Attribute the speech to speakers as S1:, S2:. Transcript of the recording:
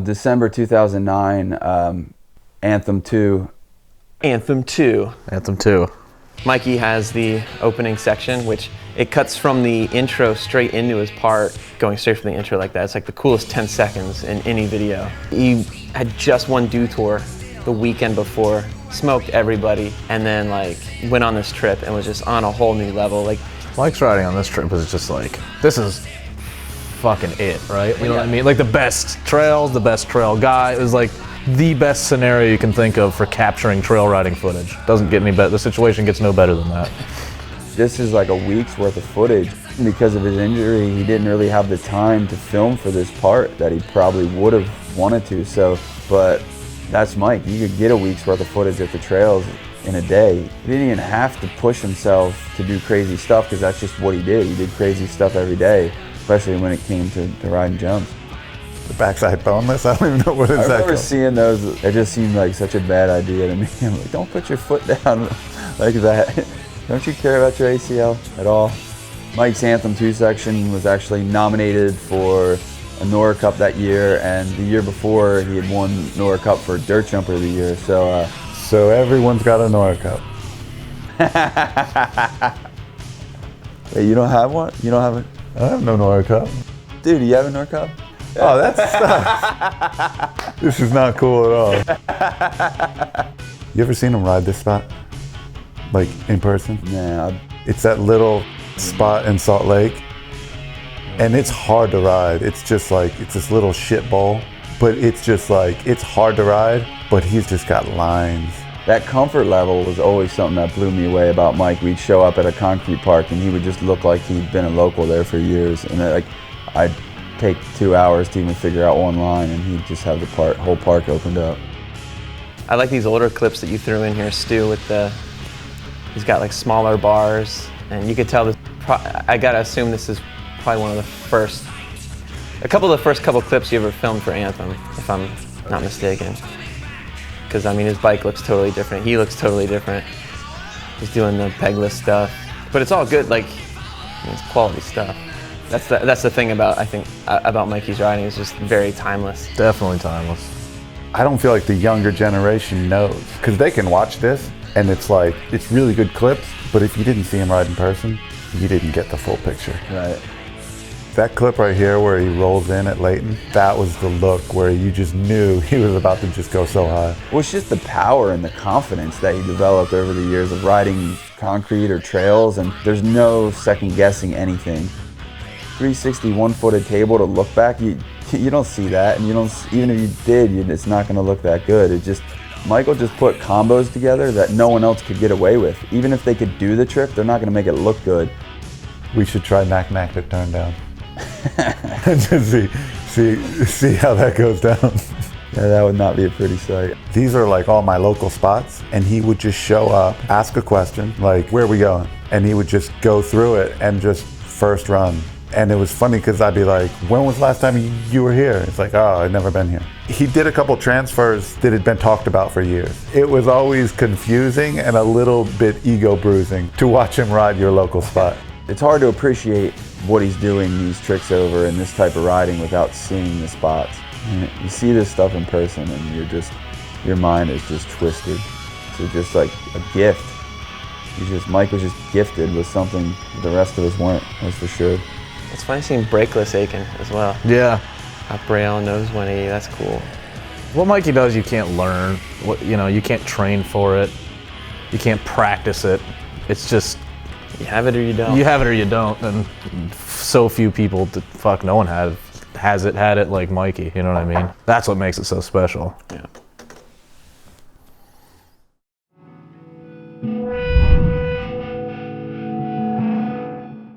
S1: December 2009, Anthem II.
S2: Anthem II.
S3: Anthem II.
S2: Mikey has the opening section, which it cuts from the intro straight into his part, going straight from the intro like that. It's like the coolest 10 seconds in any video. He had just won Dew Tour the weekend before, smoked everybody, and then like went on this trip and was just on a whole new level. Like
S3: Mike's riding on this trip was just like, this is fucking it, right? You know what I mean? Like the best trails, the best trail guy. It was like the best scenario you can think of for capturing trail riding footage. Doesn't get any better. The situation gets no better than that.
S1: This is like a week's worth of footage. Because of his injury, he didn't really have the time to film for this part that he probably would have wanted to. So, but that's Mike. You could get a week's worth of footage at the trails in a day. He didn't even have to push himself to do crazy stuff because that's just what he did. He did crazy stuff every day, especially when it came to riding jumps.
S4: The backside boneless? I don't even know what is that.
S1: I remember seeing those. It just seemed like such a bad idea to me. I'm like, don't put your foot down like that. Don't you care about your ACL at all? Mike's Anthem II section was actually nominated for a Nora Cup that year, and the year before he had won Nora Cup for Dirt Jumper of the Year. So,
S4: so everyone's got a Nora Cup.
S1: Hey, you don't have one? You don't have it?
S4: I have no Nora Cup.
S1: Dude, you have a Nora Cup?
S4: Oh, that sucks. This is not cool at all. You ever seen him ride this spot? Like in person?
S1: Nah.
S4: It's that little spot in Salt Lake, and it's hard to ride. It's just like, it's this little shit bowl, but it's just like, it's hard to ride, but he's just got lines.
S1: That comfort level was always something that blew me away about Mike. We'd show up at a concrete park and he would just look like he'd been a local there for years. And like, I'd take 2 hours to even figure out one line and he'd just have the whole park opened up.
S2: I like these older clips that you threw in here, Stu, with he's got like smaller bars, and you could tell this, I gotta assume this is probably one of the first, a couple of the first couple clips you ever filmed for Anthem, if I'm not mistaken. Because I mean, his bike looks totally different, he looks totally different. He's doing the pegless stuff, but it's all good, like, I mean, it's quality stuff. That's the thing about, I think, about Mikey's riding, is just very timeless.
S3: Definitely timeless.
S4: I don't feel like the younger generation knows, because they can watch this and it's like, it's really good clips, but if you didn't see him ride in person, you didn't get the full picture.
S1: Right.
S4: That clip right here where he rolls in at Layton, that was the look where you just knew he was about to just go so high.
S1: Well, it's just the power and the confidence that he developed over the years of riding concrete or trails, and there's no second guessing anything. 360 one-footed table to look back, you don't see that, and you don't, even if you did, it's not going to look that good. It just, Michael just put combos together that no one else could get away with. Even if they could do the trick, they're not going to make it look good.
S4: We should try Knack Knack to turn down. Just see how that goes down.
S1: Yeah, that would not be a pretty sight.
S4: These are like all my local spots, and he would just show up, ask a question, like, where are we going? And he would just go through it and just first run. And it was funny because I'd be like, when was the last time you were here? It's like, oh, I'd never been here. He did a couple transfers that had been talked about for years. It was always confusing and a little bit ego bruising to watch him ride your local spot.
S1: It's hard to appreciate what he's doing these tricks over and this type of riding without seeing the spots. You see this stuff in person and your mind is just twisted. It's just like a gift. Mike was just gifted with something the rest of us weren't, that's for sure.
S2: It's funny seeing brakeless Aitken as well.
S3: Yeah.
S2: Up rail, nose 180, that's cool.
S3: What Mikey does, you can't learn. You can't train for it. You can't practice it. It's just,
S2: you have it or you don't.
S3: You have it or you don't, and so few people, no one had it like Mikey, you know what I mean? That's what makes it so special.
S2: Yeah.